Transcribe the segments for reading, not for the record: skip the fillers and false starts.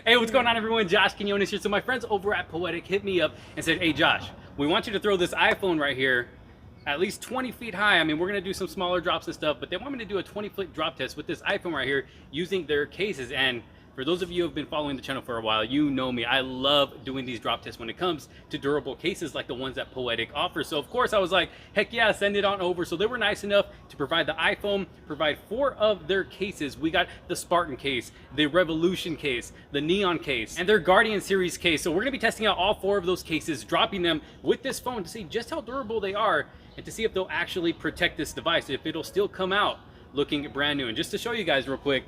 Hey, what's going on everyone? Josh Quinones here. So my friends over at Poetic hit me up and said, hey Josh, we want you to throw this iPhone right here at least 20 feet high. I mean, we're gonna do some smaller drops and stuff, but they want me to do a 20-foot drop test with this iPhone right here using their cases. And for those of you who have been following the channel for a while, you know me. I love doing these drop tests when it comes to durable cases like the ones that Poetic offers. So of course I was like, heck yeah, send it on over. So they were nice enough to provide the iPhone, provide 4 of their cases. We got the Spartan case, the Revolution case, the Neon case, and their Guardian series case. So we're gonna be testing out all 4 of those cases, dropping them with this phone to see just how durable they are and to see if they'll actually protect this device, if it'll still come out looking brand new. And just to show you guys real quick,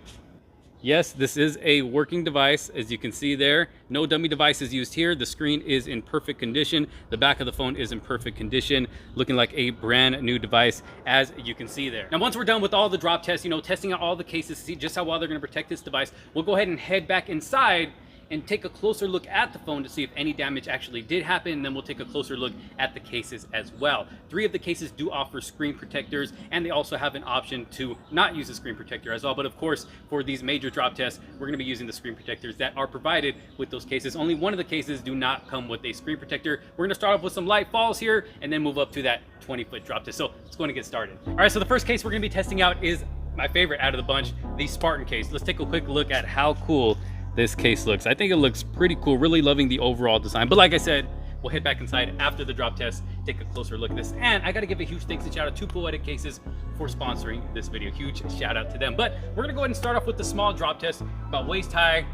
yes, this is a working device. As you can see there, no dummy devices used here. The screen is in perfect condition. The back of the phone is in perfect condition, looking like a brand new device, as you can see there. Now, once we're done with all the drop tests, testing out all the cases to see just how well they're gonna protect this device, we'll go ahead and head back inside and take a closer look at the phone to see if any damage actually did happen, and then we'll take a closer look at the cases as well. 3 of the cases do offer screen protectors, and they also have an option to not use a screen protector as well. But of course, for these major drop tests, we're gonna be using the screen protectors that are provided with those cases. Only one of the cases do not come with a screen protector. We're gonna start off with some light falls here, and then move up to that 20-foot drop test. So let's go and get started. All right, so the first case we're gonna be testing out is my favorite out of the bunch, the Spartan case. Let's take a quick look at how cool this case looks. I think it looks pretty cool. Really loving the overall design. But like I said, we'll head back inside after the drop test, take a closer look at this. And I gotta give a huge thanks and shout out to Poetic Cases for sponsoring this video. Huge shout out to them. But we're gonna go ahead and start off with the small drop test, about waist high,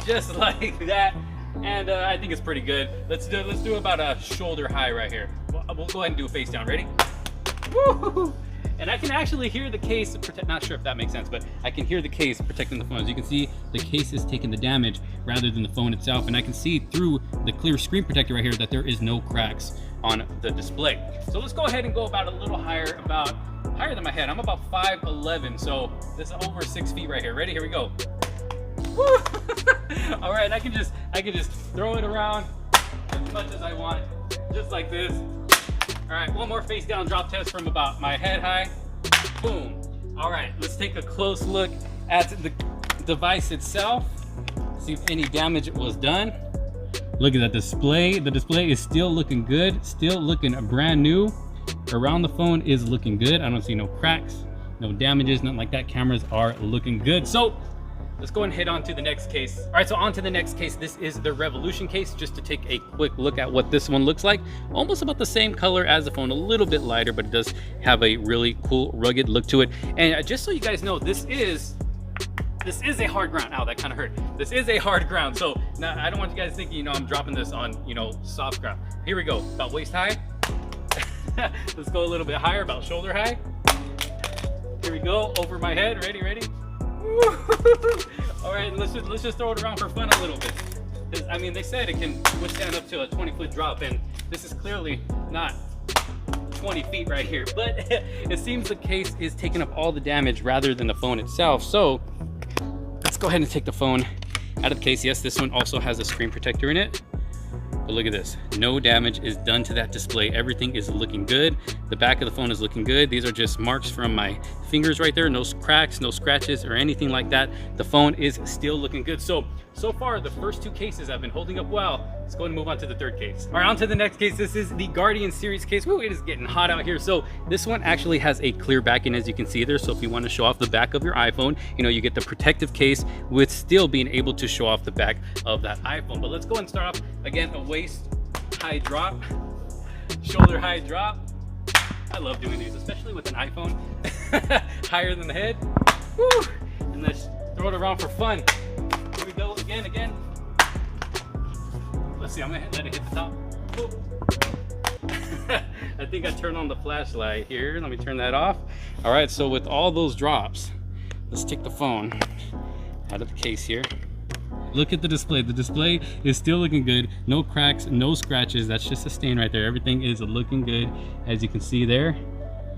just like that. And I think it's pretty good. Let's do about a shoulder high right here. We'll go ahead and do a face down. Ready? Woo! And I can actually hear the case not sure if that makes sense, but I can hear the case protecting the phone. As you can see, the case is taking the damage rather than the phone itself. And I can see through the clear screen protector right here that there is no cracks on the display. So let's go ahead and go about a little higher, higher than my head. I'm about 5'11", so this is over 6 feet right here. Ready? Here we go. Woo! All right, I can just throw it around as much as I want, just like this. All right, one more face down drop test from about my head high. Boom. All right, let's take a close look at the device itself. See if any damage was done. Look at that display. The display is still looking good, still looking brand new. Around the phone is looking good. I don't see no cracks, no damages, nothing like that. Cameras are looking good. So let's go and head on to the next case. All right, so on to the next case. This is the Revolution case, just to take a quick look at what this one looks like. Almost about the same color as the phone, a little bit lighter, but it does have a really cool, rugged look to it. And just so you guys know, this is a hard ground. Ow, that kind of hurt. This is a hard ground. So now I don't want you guys thinking, I'm dropping this on, soft ground. Here we go, about waist high. Let's go a little bit higher, about shoulder high. Here we go, over my head. Ready? All right, let's just throw it around for fun a little bit. I mean, they said it can withstand up to a 20-foot drop, and this is clearly not 20 feet right here, but it seems the case is taking up all the damage rather than the phone itself. So let's go ahead and take the phone out of the case. Yes, this one also has a screen protector in it. But look at this, no damage is done to that display. Everything is looking good. The back of the phone is looking good. These are just marks from my fingers right there. No cracks, no scratches or anything like that. The phone is still looking good. So far, the first 2 cases have been holding up well. Let's go and move on to the 3rd case. All right, on to the next case. This is the Guardian series case. Woo, it is getting hot out here. So this one actually has a clear backing, as you can see there. So if you want to show off the back of your iPhone, you get the protective case with still being able to show off the back of that iPhone. But let's go and start off again, a waist high drop, shoulder high drop. I love doing these, especially with an iPhone. Higher than the head. Woo! And let's throw it around for fun. Here we go, again. Let's see, I'm gonna let it hit the top. I think I turned on the flashlight here. Let me turn that off. All right, so with all those drops, let's take the phone out of the case here. Look at the display. The display is still looking good. No cracks, no scratches. That's just a stain right there. Everything is looking good, as you can see there.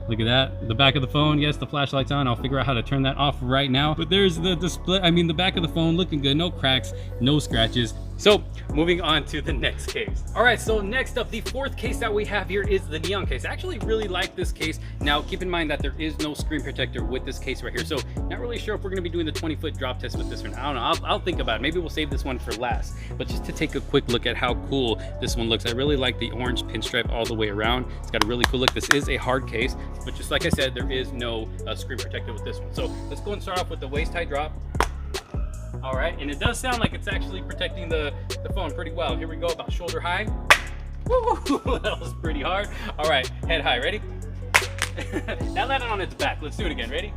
Look at that. The back of the phone, yes, the flashlight's on. I'll figure out how to turn that off right now. But there's the display, the back of the phone looking good. No cracks, no scratches. So moving on to the next case. All right, so next up, the fourth case that we have here is the neon case. I actually really like this case. Now keep in mind that there is no screen protector with this case right here. So not really sure if we're gonna be doing the 20-foot drop test with this one. I don't know, I'll think about it. Maybe we'll save this one for last. But just to take a quick look at how cool this one looks, I really like the orange pinstripe all the way around. It's got a really cool look. This is a hard case, but just like I said, there is no screen protector with this one. So let's go and start off with the waist high drop. All right, and it does sound like it's actually protecting the phone pretty well. Here we go, about shoulder high. Woo, that was pretty hard. All right, head high, ready? That landed on its back. Let's do it again, ready?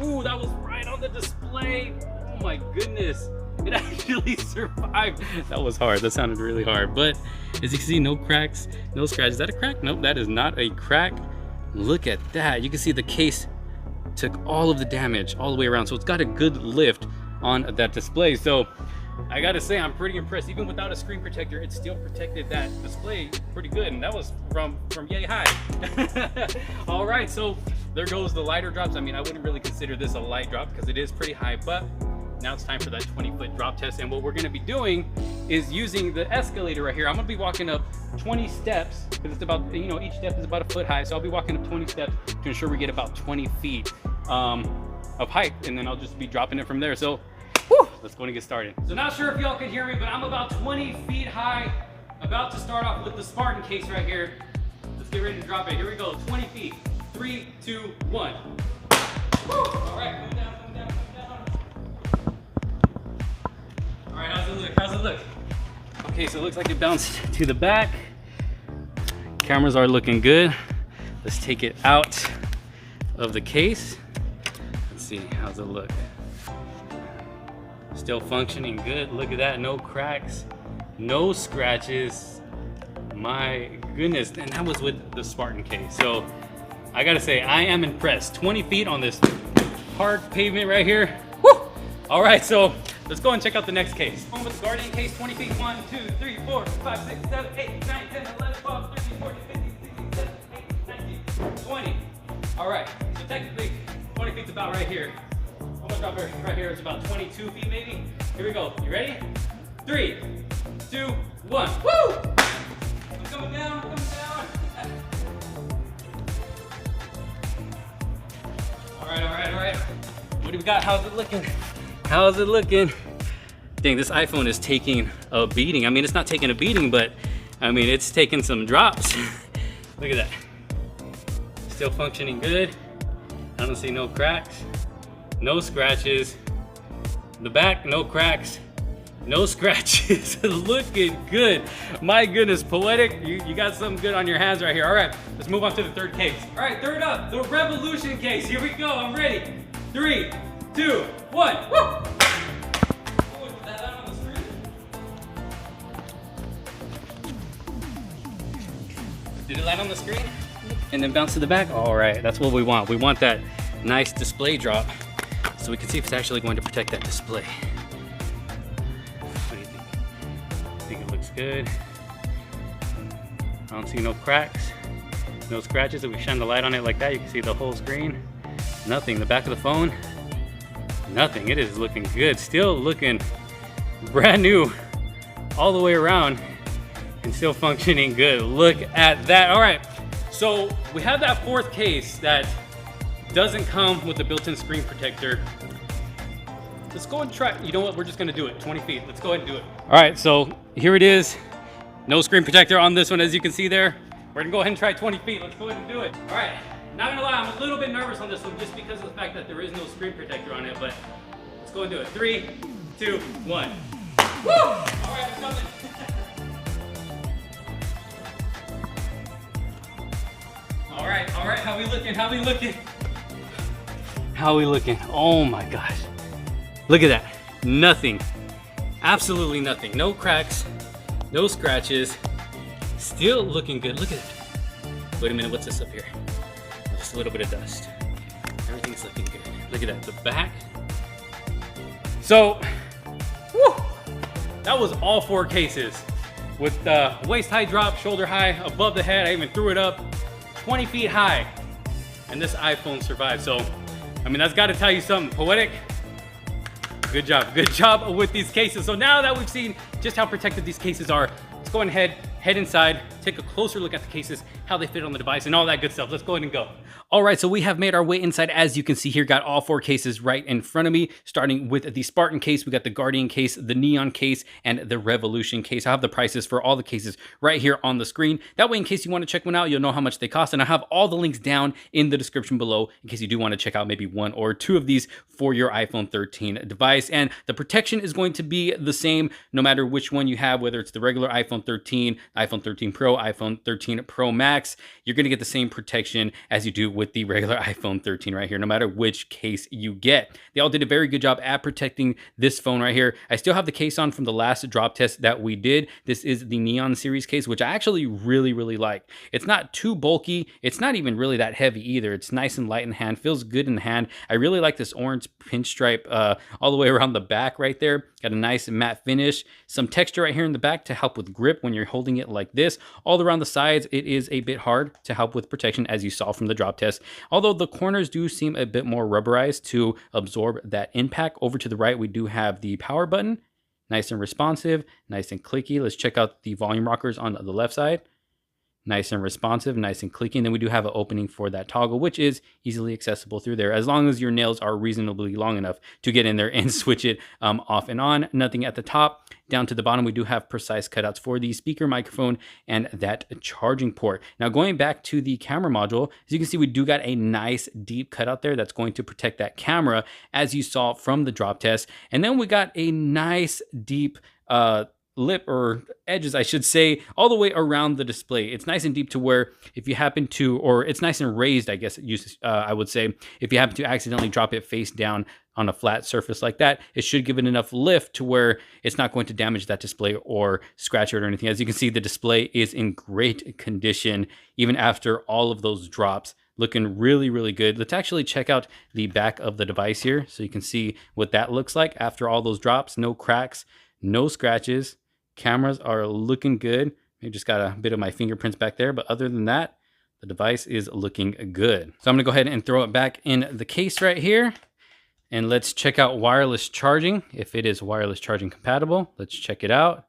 Ooh, that was right on the display. Oh my goodness, it actually survived. That was hard, that sounded really hard. But as you can see, no cracks, no scratches. Is that a crack? Nope, that is not a crack. Look at that, you can see the case took all of the damage all the way around. So it's got a good lift on that display. So I gotta say, I'm pretty impressed. Even without a screen protector, it still protected that display pretty good, and that was from yay high. All right, so there goes the lighter drops. I mean, I wouldn't really consider this a light drop because it is pretty high, but now it's time for that 20-foot drop test. And what we're gonna be doing is using the escalator right here. I'm gonna be walking up 20 steps because it's about, you know, each step is about a foot high. So I'll be walking up 20 steps to ensure we get about 20 feet of height, and then I'll just be dropping it from there. So whew, let's go and get started. So not sure if y'all can hear me, but I'm about 20 feet high, about to start off with the Spartan case right here. Let's get ready to drop it. Here we go, 20 feet. 3, 2, 1. Woo! All right, come down, come down, come down. All right, how's it look? How's it look? Okay, so it looks like it bounced to the back. Cameras are looking good. Let's take it out of the case. Let's see, how's it look? Still functioning good. Look at that, no cracks, no scratches. My goodness, and that was with the Spartan case. So I gotta say, I am impressed. 20 feet on this hard pavement right here. Woo! All right, so let's go and check out the next case. On with the Guardian case, 20 feet, 1, 2, 3, 4, 5, 6, 7, 8, 9, 10, 11, 12, 13, 14, 15, 16, 17, 18, 19, 20. All right, so technically 20 feet's about right here. I'm gonna drop it right here. It's about 22 feet maybe. Here we go. You ready? 3, 2, 1. Woo! I'm coming down, I'm coming down. All right, all right, all right. What do we got? How's it looking? How's it looking? Dang, this iPhone is taking a beating. I mean, it's not taking a beating, but I mean, it's taking some drops. Look at that. Still functioning good. I don't see no cracks, no scratches. The back, no cracks, no scratches. Looking good. My goodness, Poetic, you got something good on your hands right here. All right, let's move on to the third case. All right, third up, the Revolution case. Here we go, I'm ready. 3, 2, 1, woo! Oh, did that land on the screen? Did it land on the screen? And then bounce to the back? All right, that's what we want. We want that nice display drop so we can see if it's actually going to protect that display. What do you think? I think it looks good. I don't see no cracks, no scratches. If we shine the light on it like that, you can see the whole screen. Nothing. The back of the phone, nothing. It is looking good. Still looking brand new all the way around and still functioning good. Look at that. All right. So we have that fourth case that doesn't come with a built-in screen protector. Let's go and try, you know what, we're just gonna do it, 20 feet. Let's go ahead and do it. All right, so here it is. No screen protector on this one, as you can see there. We're gonna go ahead and try 20 feet. Let's go ahead and do it. All right, not gonna lie, I'm a little bit nervous on this one just because of the fact that there is no screen protector on it, but let's go and do it. 3, 2, 1. Woo! All right, I'm coming. All right, how we looking? How we looking? How we looking? Oh my gosh. Look at that. Nothing. Absolutely nothing. No cracks, no scratches. Still looking good. Look at that. Wait a minute, what's this up here? Just a little bit of dust. Everything's looking good. Look at that, the back. So, whew, that was all 4 cases. With waist high drop, shoulder high, above the head. I even threw it up 20 feet high, and this iPhone survived. So, I mean, that's got to tell you something. Poetic, Good job with these cases. So now that we've seen just how protected these cases are, let's go ahead, head inside, take a closer look at the cases, how they fit on the device, and all that good stuff. Let's go ahead and go. All right, so we have made our way inside. As you can see here, got all 4 cases right in front of me, starting with the Spartan case. We got the Guardian case, the Neon case, and the Revolution case. I have the prices for all the cases right here on the screen. That way, in case you want to check one out, you'll know how much they cost. And I have all the links down in the description below in case you do want to check out maybe 1 or 2 of these for your iPhone 13 device. And the protection is going to be the same no matter which one you have, whether it's the regular iPhone 13, iPhone 13 Pro, iPhone 13 Pro Max. You're going to get the same protection as you do with the regular iPhone 13 right here, no matter which case you get. They all did a very good job at protecting this phone right here. I still have the case on from the last drop test that we did. This is the Neon series case, which I actually really like. It's not too bulky. It's not even really that heavy either. It's nice and light in hand, feels good in the hand. I really like this orange pinstripe all the way around the back right there. Got a nice matte finish, some texture right here in the back to help with grip when you're holding it like this. All around the sides, it is a bit hard to help with protection, as you saw from the drop test. Although the corners do seem a bit more rubberized to absorb that impact. Over to the right, we do have the power button. Nice and responsive, nice and clicky. Let's check out the volume rockers on the left side. Nice and responsive, nice and clicky. And then we do have an opening for that toggle, which is easily accessible through there, as long as your nails are reasonably long enough to get in there and switch it off and on. Nothing at the top. Down to the bottom, we do have precise cutouts for the speaker, microphone, and that charging port. Now, going back to the camera module, as you can see, we do got a nice deep cutout there that's going to protect that camera, as you saw from the drop test. And then we got a nice deep lip, or edges I should say, all the way around the display. It's nice and deep to where if you happen to, or it's nice and raised, I guess I would say, if you happen to accidentally drop it face down on a flat surface like that, it should give it enough lift to where it's not going to damage that display or scratch it or anything. As you can see, the display is in great condition even after all of those drops. Looking really good. Let's actually check out the back of the device here so you can see what that looks like after all those drops. No cracks, no scratches. Cameras are looking good. I just got a bit of my fingerprints back there, but other than that, the device is looking good. So I'm gonna go ahead and throw it back in the case right here. And let's check out wireless charging. If it is wireless charging compatible, let's check it out.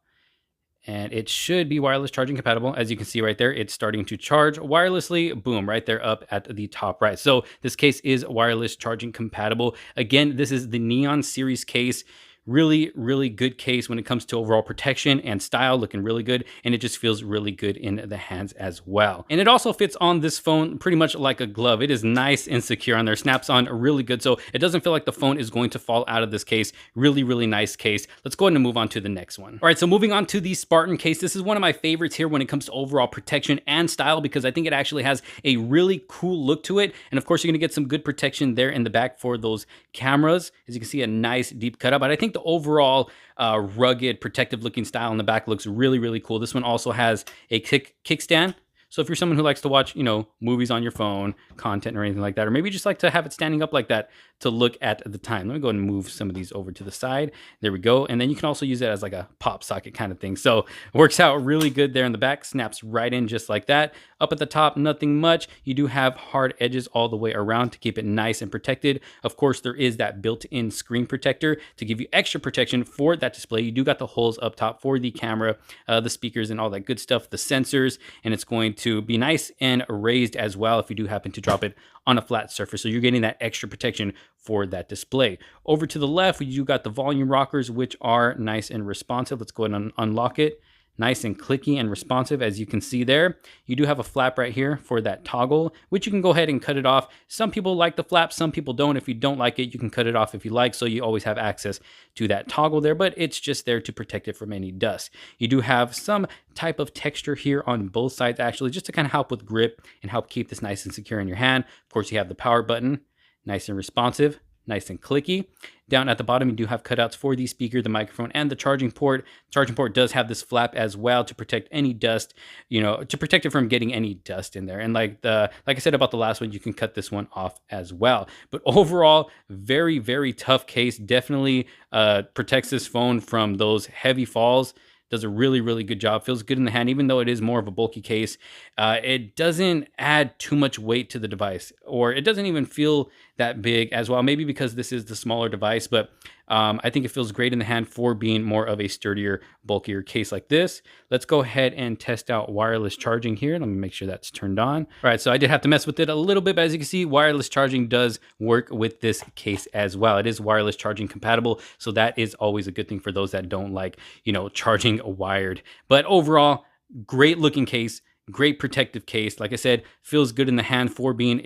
And it should be wireless charging compatible. As you can see right there, it's starting to charge wirelessly. Boom, right there up at the top right. So this case is wireless charging compatible. Again, this is the Neon series case. Really good case when it comes to overall protection and style, looking really good, and it just feels really good in the hands as well. And it also fits on this phone pretty much like a glove. It is nice and secure on there, snaps on really good, so it doesn't feel like the phone is going to fall out of this case. Really nice case. Let's go ahead and move on to the next one. All right, so moving on to the Spartan case. This is one of my favorites here when it comes to overall protection and style, because I think it actually has a really cool look to it. And of course, you're gonna get some good protection there in the back for those cameras. As you can see, a nice deep cutout, but I think the overall rugged, protective looking style in the back looks really cool. This one also has a kickstand. So if you're someone who likes to watch, movies on your phone, content or anything like that, or maybe just like to have it standing up like that to look at the time. Let me go ahead and move some of these over to the side. There we go. And then you can also use it as like a pop socket kind of thing. So it works out really good there in the back, snaps right in just like that. Up at the top, nothing much. You do have hard edges all the way around to keep it nice and protected. Of course, there is that built-in screen protector to give you extra protection for that display. You do got the holes up top for the camera, the speakers and all that good stuff, the sensors, and it's going to be nice and raised as well if you do happen to drop it on a flat surface. So you're getting that extra protection for that display. Over to the left, you got the volume rockers, which are nice and responsive. Let's go ahead and unlock it. Nice and clicky and responsive, as you can see there. You do have a flap right here for that toggle, which you can go ahead and cut it off. Some people like the flap, some people don't. If you don't like it, you can cut it off if you like, so you always have access to that toggle there, but it's just there to protect it from any dust. You do have some type of texture here on both sides, actually, just to kind of help with grip and help keep this nice and secure in your hand. Of course, you have the power button, nice and responsive, nice and clicky. Down at the bottom, you do have cutouts for the speaker, the microphone, and the charging port. The charging port does have this flap as well to protect any dust, to protect it from getting any dust in there. And like I said about the last one, you can cut this one off as well. But overall, very tough case. Definitely protects this phone from those heavy falls. Does a really good job. Feels good in the hand, even though it is more of a bulky case. It doesn't add too much weight to the device, or it doesn't even feel that big as well. Maybe because this is the smaller device, but I think it feels great in the hand for being more of a sturdier, bulkier case like this. Let's go ahead and test out wireless charging here. Let me make sure that's turned on. All right, so I did have to mess with it a little bit, but as you can see, wireless charging does work with this case as well. It is wireless charging compatible, so that is always a good thing for those that don't like, you know, charging wired. But overall, great looking case. Great protective case. Like I said, feels good in the hand for being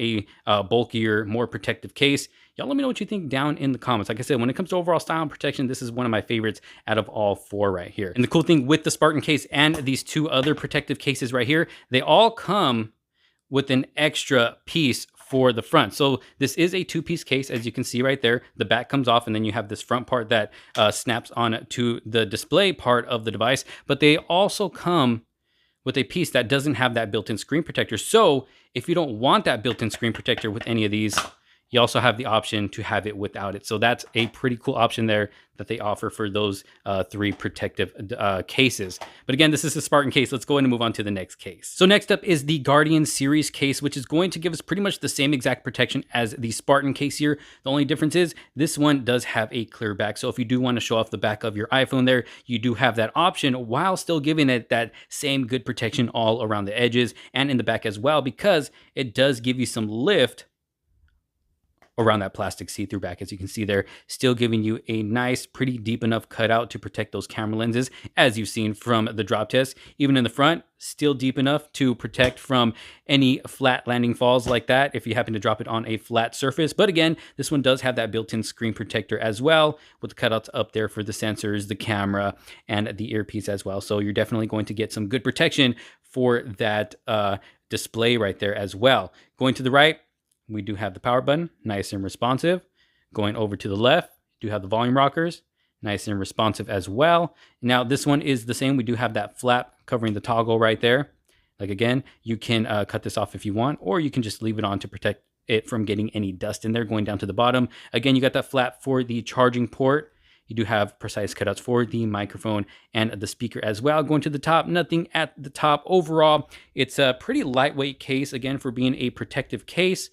a bulkier, more protective case. Y'all let me know what you think down in the comments. Like I said, when it comes to overall style and protection, this is one of my favorites out of all four right here. And the cool thing with the Spartan case and these two other protective cases right here, they all come with an extra piece for the front. So this is a two-piece case, as you can see right there. The back comes off, and then you have this front part that snaps on to the display part of the device. But they also come with a piece that doesn't have that built-in screen protector. So if you don't want that built-in screen protector with any of these, you also have the option to have it without it. So that's a pretty cool option there that they offer for those three protective cases. But again, this is the Spartan case. Let's go ahead and move on to the next case. So next up is the Guardian series case, which is going to give us pretty much the same exact protection as the Spartan case here. The only difference is this one does have a clear back. So if you do want to show off the back of your iPhone there, you do have that option while still giving it that same good protection all around the edges and in the back as well, because it does give you some lift around that plastic see-through back, as you can see there, still giving you a nice, pretty deep enough cutout to protect those camera lenses, as you've seen from the drop test. Even in the front, still deep enough to protect from any flat landing falls like that if you happen to drop it on a flat surface. But again, this one does have that built-in screen protector as well, with the cutouts up there for the sensors, the camera, and the earpiece as well. So you're definitely going to get some good protection for that display right there as well. Going to the right, we do have the power button, nice and responsive. Going over to the left, do have the volume rockers, nice and responsive as well. Now this one is the same. We do have that flap covering the toggle right there. Like again, you can cut this off if you want, or you can just leave it on to protect it from getting any dust in there. Going down to the bottom, again, you got that flap for the charging port. You do have precise cutouts for the microphone and the speaker as well. Going to the top, nothing at the top. Overall, it's a pretty lightweight case, again, for being a protective case.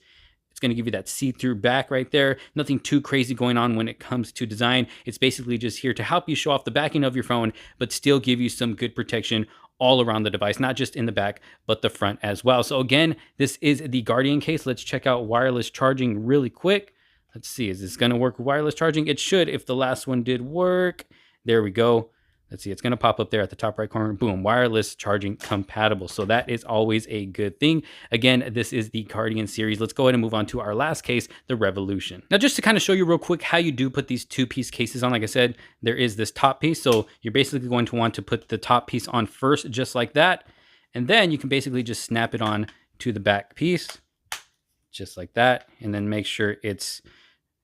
It's going to give you that see-through back right there. Nothing too crazy going on when it comes to design. It's basically just here to help you show off the backing of your phone, but still give you some good protection all around the device, not just in the back, but the front as well. So again, this is the Guardian case. Let's check out wireless charging really quick. Let's see, is this going to work with wireless charging? It should, if the last one did work. There we go. Let's see, it's going to pop up there at the top right corner. Boom, wireless charging compatible. So that is always a good thing. Again, this is the Guardian series. Let's go ahead and move on to our last case, the Revolution. Now, just to kind of show you real quick how you do put these two-piece cases on, like I said, there is this top piece. So you're basically going to want to put the top piece on first, just like that. And then you can basically just snap it on to the back piece, just like that. And then make sure it's,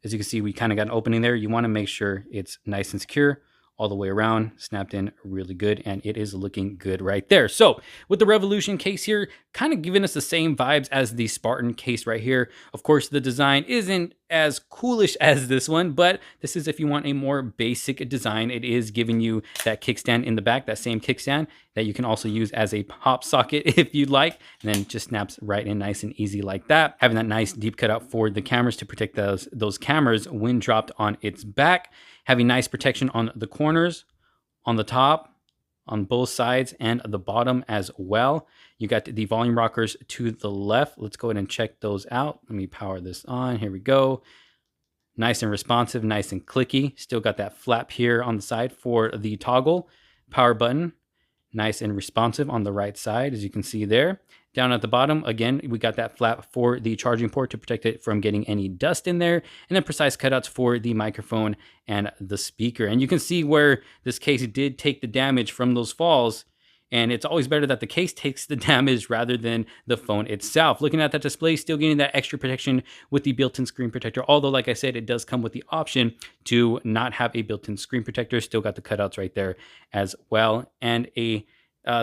as you can see, we kind of got an opening there. You want to make sure it's nice and secure all the way around, snapped in really good, and it is looking good right there. So with the Revolution case here, kind of giving us the same vibes as the Spartan case right here. Of course, the design isn't as coolish as this one, but this is if you want a more basic design. It is giving you that kickstand in the back, that same kickstand that you can also use as a pop socket if you'd like, and then just snaps right in nice and easy like that. Having that nice deep cutout for the cameras to protect those cameras when dropped on its back. Having nice protection on the corners, on the top, on both sides, and the bottom as well. You got the volume rockers to the left. Let's go ahead and check those out. Let me power this on. Here we go. Nice and responsive, nice and clicky. Still got that flap here on the side for the toggle. Power button, nice and responsive on the right side, as you can see there. Down at the bottom, again, we got that flap for the charging port to protect it from getting any dust in there, and then precise cutouts for the microphone and the speaker. And you can see where this case did take the damage from those falls, and it's always better that the case takes the damage rather than the phone itself. Looking at that display, still getting that extra protection with the built-in screen protector, although, like I said, it does come with the option to not have a built-in screen protector. Still got the cutouts right there as well, and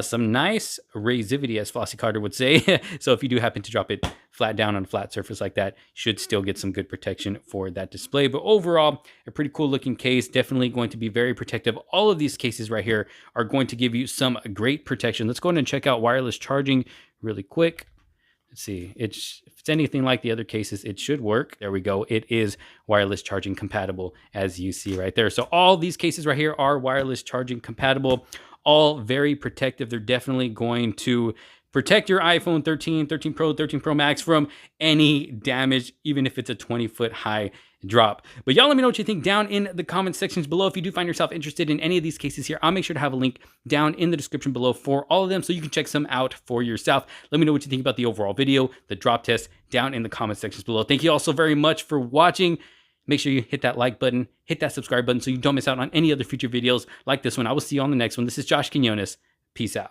some nice razivity, as Flossie Carter would say. So if you do happen to drop it flat down on a flat surface like that, should still get some good protection for that display. But overall, a pretty cool looking case, definitely going to be very protective. All of these cases right here are going to give you some great protection. Let's go ahead and check out wireless charging really quick. Let's see, if it's anything like the other cases, it should work. There we go. It is wireless charging compatible, as you see right there. So all these cases right here are wireless charging compatible, all very protective. They're definitely going to protect your iPhone 13, 13 Pro, 13 Pro Max from any damage, even if it's a 20-foot high drop. But y'all let me know what you think down in the comment sections below. If you do find yourself interested in any of these cases here, I'll make sure to have a link down in the description below for all of them so you can check some out for yourself. Let me know what you think about the overall video, the drop test, down in the comment sections below. Thank you all so very much for watching. Make sure you hit that like button, hit that subscribe button so you don't miss out on any other future videos like this one. I will see you on the next one. This is Josh Quinones. Peace out.